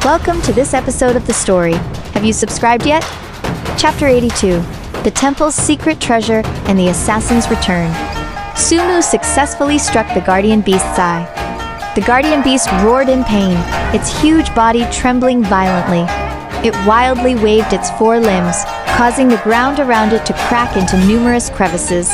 Welcome to this episode of the story. Have you subscribed yet? Chapter 82, The Temple's Secret Treasure and the Assassin's Return. Sumu successfully struck the guardian beast's eye. The guardian beast roared in pain, its huge body trembling violently. It wildly waved its four limbs, causing the ground around it to crack into numerous crevices.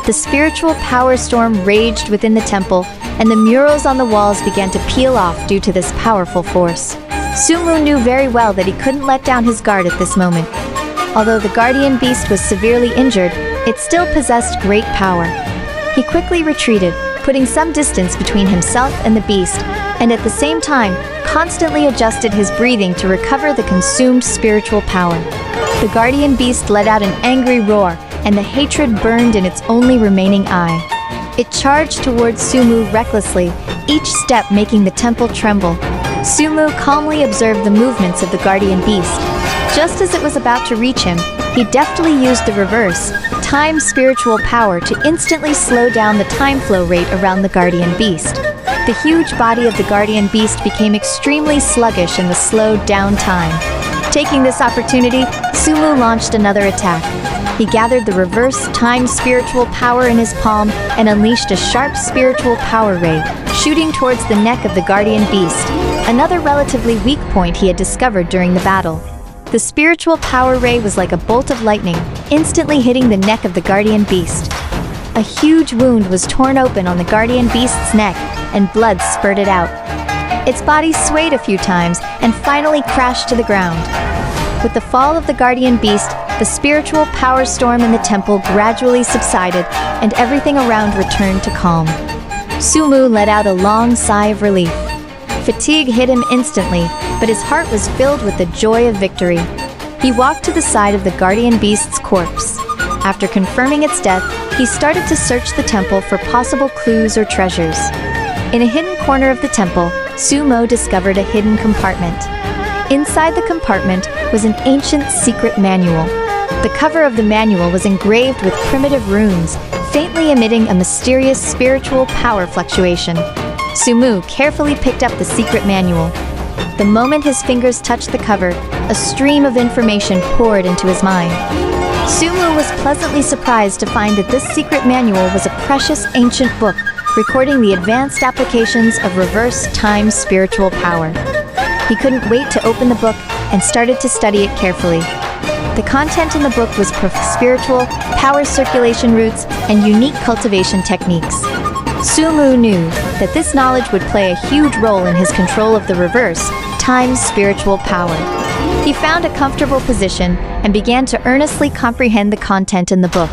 The spiritual power storm raged within the temple, and the murals on the walls began to peel off due to this powerful force. Sumu knew very well that he couldn't let down his guard at this moment. Although the guardian beast was severely injured, it still possessed great power. He quickly retreated, putting some distance between himself and the beast, and at the same time, constantly adjusted his breathing to recover the consumed spiritual power. The guardian beast let out an angry roar, and the hatred burned in its only remaining eye. It charged towards Sumu recklessly, each step making the temple tremble. Sumu calmly observed the movements of the guardian beast. Just as it was about to reach him, he deftly used the reverse, time spiritual power to instantly slow down the time flow rate around the guardian beast. The huge body of the guardian beast became extremely sluggish in the slowed down time. Taking this opportunity, Sumu launched another attack. He gathered the reverse time spiritual power in his palm and unleashed a sharp spiritual power ray, shooting towards the neck of the guardian beast, another relatively weak point he had discovered during the battle. The spiritual power ray was like a bolt of lightning, instantly hitting the neck of the guardian beast. A huge wound was torn open on the guardian beast's neck, and blood spurted out. Its body swayed a few times and finally crashed to the ground. With the fall of the guardian beast, the spiritual power storm in the temple gradually subsided, and everything around returned to calm. Sumu let out a long sigh of relief. Fatigue hit him instantly, but his heart was filled with the joy of victory. He walked to the side of the guardian beast's corpse. After confirming its death, he started to search the temple for possible clues or treasures. In a hidden corner of the temple, Sumu discovered a hidden compartment. Inside the compartment was an ancient secret manual. The cover of the manual was engraved with primitive runes, faintly emitting a mysterious spiritual power fluctuation. Sumu carefully picked up the secret manual. The moment his fingers touched the cover, a stream of information poured into his mind. Sumu was pleasantly surprised to find that this secret manual was a precious ancient book, recording the advanced applications of reverse time spiritual power. He couldn't wait to open the book and started to study it carefully. The content in the book was spiritual, power circulation routes, and unique cultivation techniques. Sumu knew that this knowledge would play a huge role in his control of the reverse, time spiritual power. He found a comfortable position and began to earnestly comprehend the content in the book.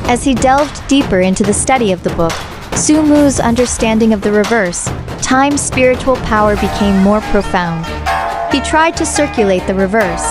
As he delved deeper into the study of the book, Sumu's understanding of the reverse, time spiritual power became more profound. He tried to circulate the reverse,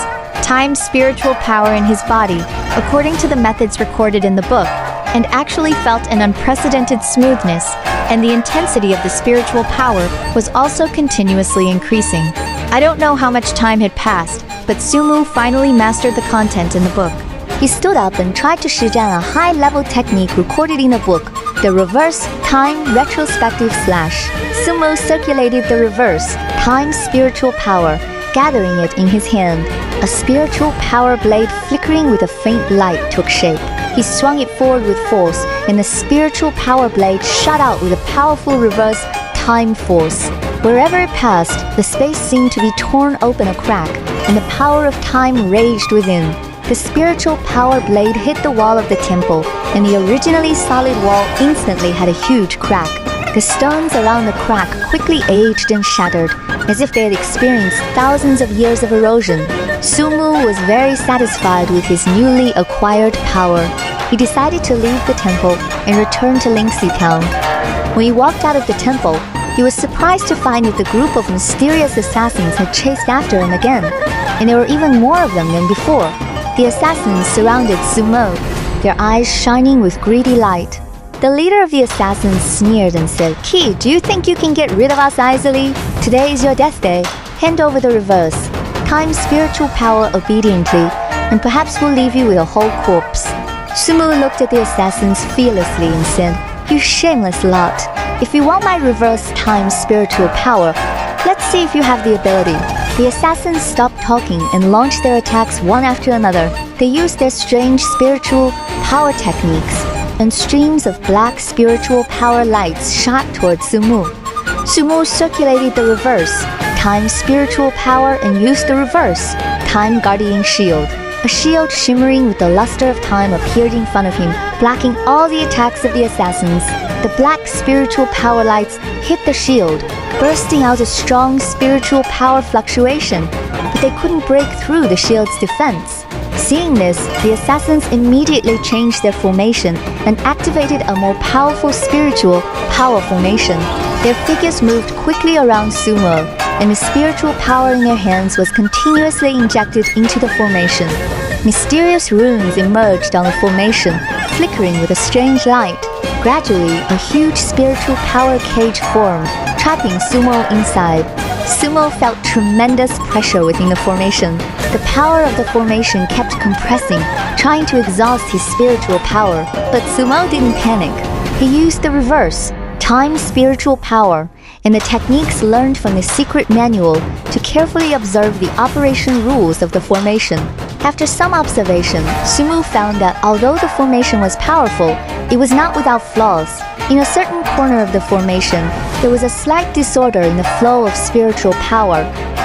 time spiritual power in his body, according to the methods recorded in the book, and actually felt an unprecedented smoothness, and the intensity of the spiritual power was also continuously increasing. I don't know how much time had passed, but Sumu finally mastered the content in the book. He stood up and tried to 施展 a high-level technique recorded in the book, the reverse time retrospective slash. Sumu circulated the reverse time spiritual power, gathering it in his hand. A spiritual power blade flickering with a faint light took shape. He swung it forward with force, and the spiritual power blade shot out with a powerful reverse time force. Wherever it passed, the space seemed to be torn open a crack, and the power of time raged within. The spiritual power blade hit the wall of the temple, and the originally solid wall instantly had a huge crack. The stones around the crack quickly aged and shattered, as if they had experienced thousands of years of erosion. Sumu was very satisfied with his newly acquired power. He decided to leave the temple and return to Lingxi town. When he walked out of the temple, he was surprised to find that the group of mysterious assassins had chased after him again, and there were even more of them than before. The assassins surrounded Sumu, their eyes shining with greedy light. The leader of the assassins sneered and said, "Ki, do you think you can get rid of us easily? Today is your death day. Hand over the reverse. Time spiritual power obediently, and perhaps we'll leave you with a whole corpse." Sumu looked at the assassins fearlessly and said, "You shameless lot. If you want my reverse time spiritual power, let's see if you have the ability." The assassins stopped talking and launched their attacks one after another. They used their strange spiritual power techniques, and streams of black spiritual power lights shot towards Sumu. Sumu circulated the reverse, time spiritual power, and used the reverse, time guardian shield. A shield shimmering with the luster of time appeared in front of him, blocking all the attacks of the assassins. The black spiritual power lights hit the shield, bursting out a strong spiritual power fluctuation, but they couldn't break through the shield's defense. Seeing this, the assassins immediately changed their formation and activated a more powerful spiritual power formation. Their figures moved quickly around Sumo, and the spiritual power in their hands was continuously injected into the formation. Mysterious runes emerged on the formation, flickering with a strange light. Gradually, a huge spiritual power cage formed, trapping Sumo inside. Sumo felt tremendous pressure within the formation. The power of the formation kept compressing, trying to exhaust his spiritual power, but Sumo didn't panic. He used the reverse, time spiritual power, and the techniques learned from the secret manual to carefully observe the operation rules of the formation. After some observation, Sumu found that although the formation was powerful, it was not without flaws. In a certain corner of the formation, there was a slight disorder in the flow of spiritual power,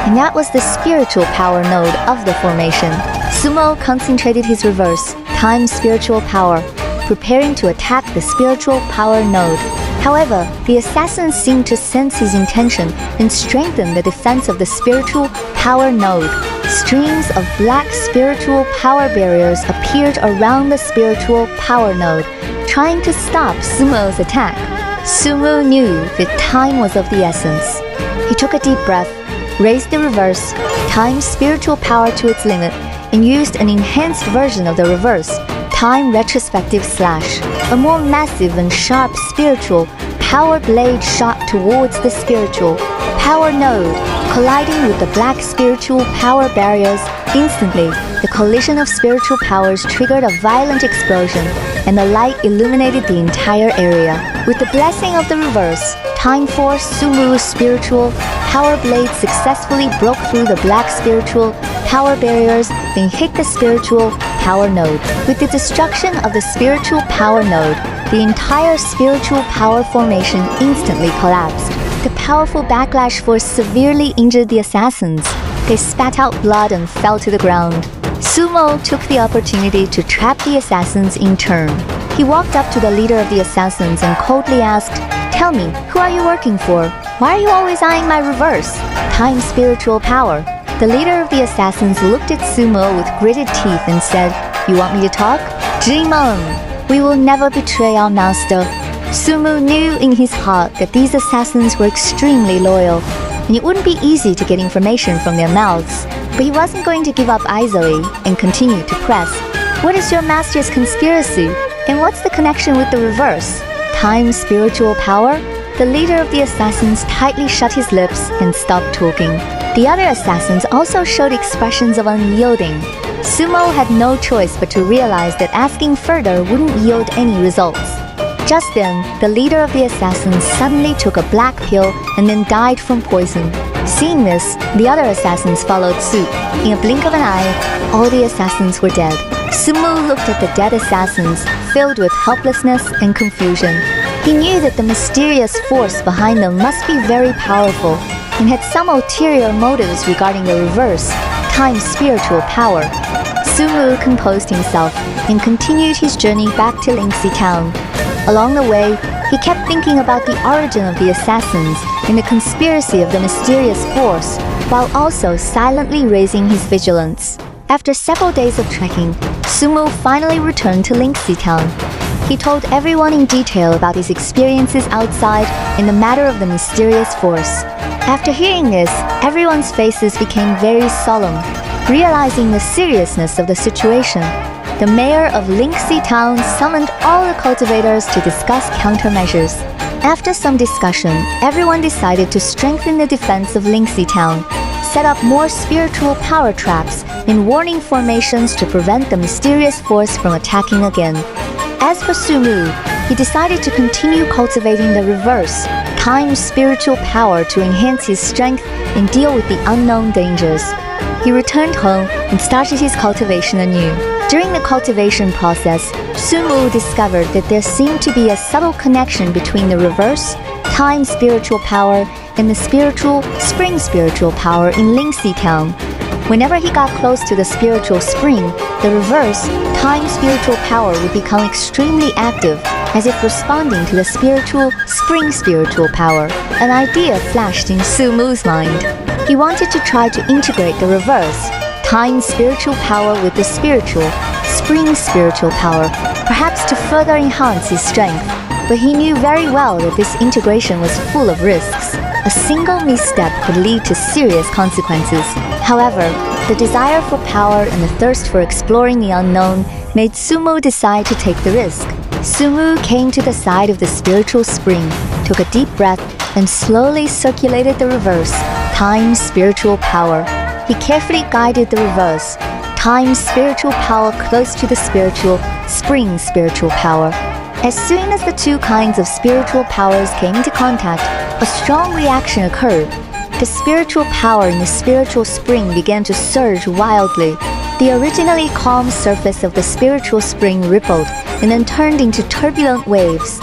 and that was the spiritual power node of the formation. Sumo concentrated his reverse, time spiritual power, preparing to attack the spiritual power node. However, the assassins seemed to sense his intention and strengthen the defense of the spiritual power node. Streams of black spiritual power barriers appeared around the spiritual power node, trying to stop Sumo's attack. Sumo knew that time was of the essence. He took a deep breath, raised the reverse, time spiritual power to its limit, and used an enhanced version of the reverse, time retrospective slash. A more massive and sharp spiritual power blade shot towards the spiritual power node, colliding with the black spiritual power barriers. Instantly, the collision of spiritual powers triggered a violent explosion, and the light illuminated the entire area. With the blessing of the reverse, Time Force Sumu's spiritual power blade successfully broke through the black spiritual power barriers, then hit the spiritual power node. With the destruction of the spiritual power node, the entire spiritual power formation instantly collapsed. The powerful backlash force severely injured the assassins. They spat out blood and fell to the ground. Sumo took the opportunity to trap the assassins in turn. He walked up to the leader of the assassins and coldly asked, "Tell me, who are you working for? Why are you always eyeing my reverse? Time spiritual power." The leader of the assassins looked at Sumo with gritted teeth and said, "You want me to talk? Dream on! We will never betray our master." Sumu knew in his heart that these assassins were extremely loyal, and it wouldn't be easy to get information from their mouths. But he wasn't going to give up easily and continued to press. "What is your master's conspiracy? And what's the connection with the reverse? Time spiritual power?" The leader of the assassins tightly shut his lips and stopped talking. The other assassins also showed expressions of unyielding. Sumo had no choice but to realize that asking further wouldn't yield any results. Just then, the leader of the assassins suddenly took a black pill and then died from poison. Seeing this, the other assassins followed suit. In a blink of an eye, all the assassins were dead. Sumu looked at the dead assassins, filled with helplessness and confusion. He knew that the mysterious force behind them must be very powerful and had some ulterior motives regarding the reverse, time spiritual power. Sumu composed himself and continued his journey back to Lingxi town. Along the way, he kept thinking about the origin of the assassins and the conspiracy of the mysterious force, while also silently raising his vigilance. After several days of trekking, Sumu finally returned to Lingxi town. He told everyone in detail about his experiences outside and the matter of the mysterious force. After hearing this, everyone's faces became very solemn. Realizing the seriousness of the situation, the mayor of Lingxi town summoned all the cultivators to discuss countermeasures. After some discussion, everyone decided to strengthen the defense of Lingxi town, set up more spiritual power traps and warning formations to prevent the mysterious force from attacking again. As for Sumu, he decided to continue cultivating the reverse, time spiritual power to enhance his strength and deal with the unknown dangers. He returned home and started his cultivation anew. During the cultivation process, Sumu discovered that there seemed to be a subtle connection between the reverse, time spiritual power, and the spiritual, spring spiritual power in Lingxi Town. Whenever he got close to the spiritual spring, the reverse, time spiritual power would become extremely active, as if responding to the spiritual, spring spiritual power. An idea flashed in Sumu's mind. He wanted to try to integrate the reverse, time spiritual power with the spiritual, spring spiritual power, perhaps to further enhance his strength. But he knew very well that this integration was full of risks. A single misstep could lead to serious consequences. However, the desire for power and the thirst for exploring the unknown made Sumu decide to take the risk. Sumu came to the side of the spiritual spring, took a deep breath, and slowly circulated the reverse, time spiritual power. He carefully guided the reverse, time spiritual power close to the spiritual, spring spiritual power. As soon as the two kinds of spiritual powers came into contact, a strong reaction occurred. The spiritual power in the spiritual spring began to surge wildly. The originally calm surface of the spiritual spring rippled and then turned into turbulent waves.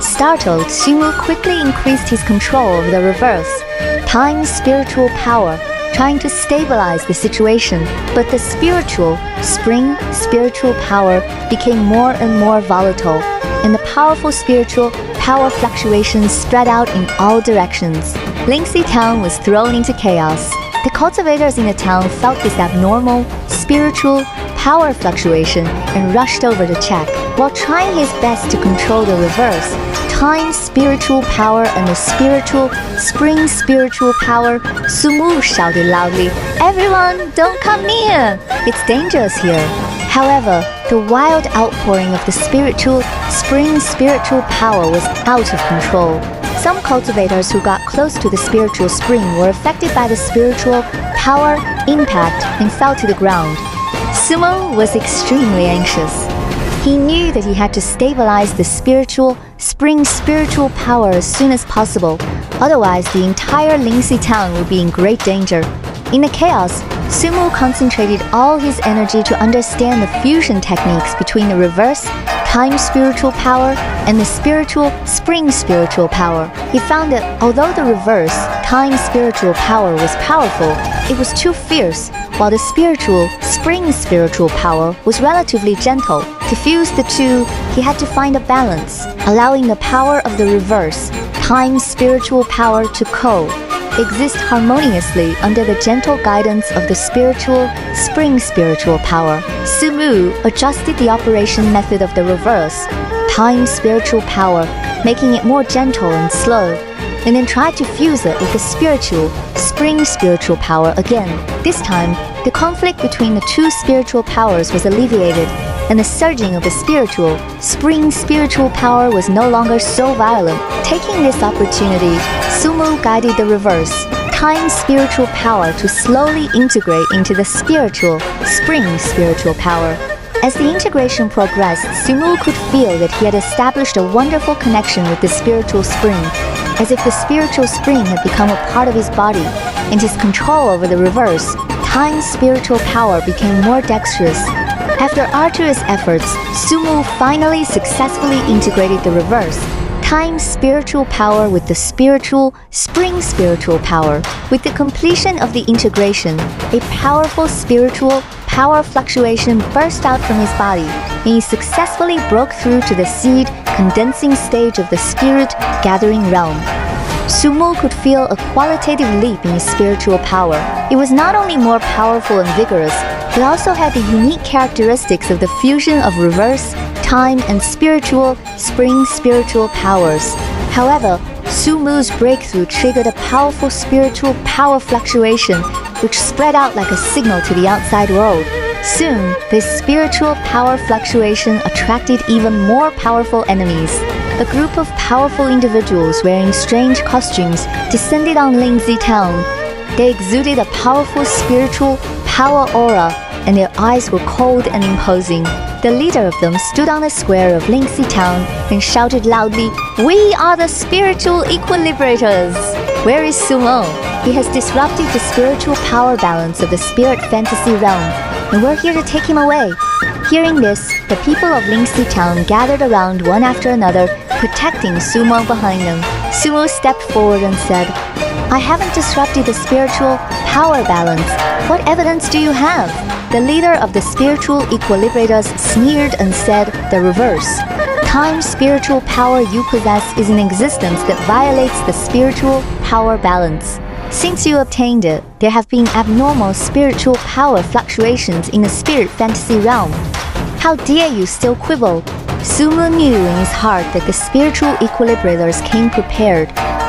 Startled, Sumu quickly increased his control of the reverse, time spiritual power, trying to stabilize the situation. But the spiritual, spring spiritual power became more and more volatile, and the powerful spiritual power fluctuations spread out in all directions. Lingxi Town was thrown into chaos. The cultivators in the town felt this abnormal, spiritual power fluctuation and rushed over to check. While trying his best to control the reverse, time spiritual power and the spiritual, spring spiritual power, Sumu shouted loudly, "Everyone, don't come near! It's dangerous here." However, the wild outpouring of the spiritual, spring spiritual power was out of control. Some cultivators who got close to the spiritual spring were affected by the spiritual power impact and fell to the ground. Sumu was extremely anxious. He knew that he had to stabilize the spiritual, spring spiritual power as soon as possible, otherwise the entire Lingxi town would be in great danger. In the chaos, Sumu concentrated all his energy to understand the fusion techniques between the reverse, time spiritual power, and the spiritual, spring spiritual power. He found that although the reverse, time spiritual power was powerful, it was too fierce, while the spiritual, spring spiritual power was relatively gentle. To fuse the two, he had to find a balance, allowing the power of the reverse, time spiritual power to coexist harmoniously under the gentle guidance of the spiritual, spring spiritual power. Sumu adjusted the operation method of the reverse, time spiritual power, making it more gentle and slow, and then tried to fuse it with the spiritual, spring spiritual power again. This time, the conflict between the two spiritual powers was alleviated, and the surging of the spiritual, spring spiritual power was no longer so violent. Taking this opportunity, Sumu guided the reverse, time spiritual power to slowly integrate into the spiritual, spring spiritual power. As the integration progressed, Sumu could feel that he had established a wonderful connection with the spiritual spring, as if the spiritual spring had become a part of his body, and his control over the reverse, time spiritual power became more dexterous. After arduous efforts, Sumu finally successfully integrated the reverse, time spiritual power with the spiritual, spring spiritual power. With the completion of the integration, a powerful spiritual power fluctuation burst out from his body, and he successfully broke through to the seed condensing stage of the spirit gathering realm. Sumu could feel a qualitative leap in his spiritual power. It was not only more powerful and vigorous, but also had the unique characteristics of the fusion of reverse, time, and spiritual, spring spiritual powers. However, Sumu's breakthrough triggered a powerful spiritual power fluctuation, which spread out like a signal to the outside world. Soon, this spiritual power fluctuation attracted even more powerful enemies. A group of powerful individuals wearing strange costumes descended on Lingxi Town. They exuded a powerful spiritual power aura, and their eyes were cold and imposing. The leader of them stood on the square of Lingxi Town and shouted loudly, "We are the spiritual equilibrators! Where is Sumo? He has disrupted the spiritual power balance of the spirit fantasy realm, and we're here to take him away." Hearing this, the people of Lingxi Town gathered around one after another, protecting Sumo behind them. Sumo stepped forward and said, "I haven't disrupted the spiritual power balance. What evidence do you have?" The leader of the spiritual equilibrators sneered and said the reverse. Time spiritual power you possess is an existence that violates the spiritual power balance. Since you obtained it, there have been abnormal spiritual power fluctuations in the spirit fantasy realm. How dare you still quibble? Sumu knew in his heart that the spiritual equilibrators came prepared,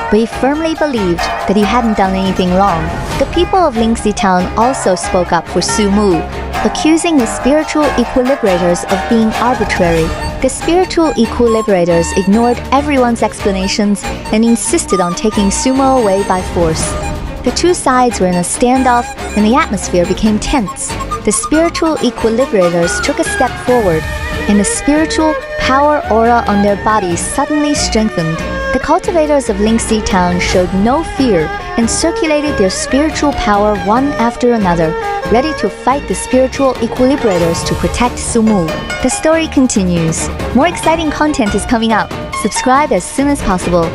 but he firmly believed that he hadn't done anything wrong. The people of Lingxi Town also spoke up for Sumu, accusing the spiritual equilibrators of being arbitrary. The spiritual equilibrators ignored everyone's explanations and insisted on taking Sumo away by force. The two sides were in a standoff and the atmosphere became tense. The spiritual equilibrators took a step forward, and the spiritual power aura on their bodies suddenly strengthened. The cultivators of Lingxi Town showed no fear and circulated their spiritual power one after another, ready to fight the spiritual equilibrators to protect Sumu. The story continues. More exciting content is coming up. Subscribe as soon as possible.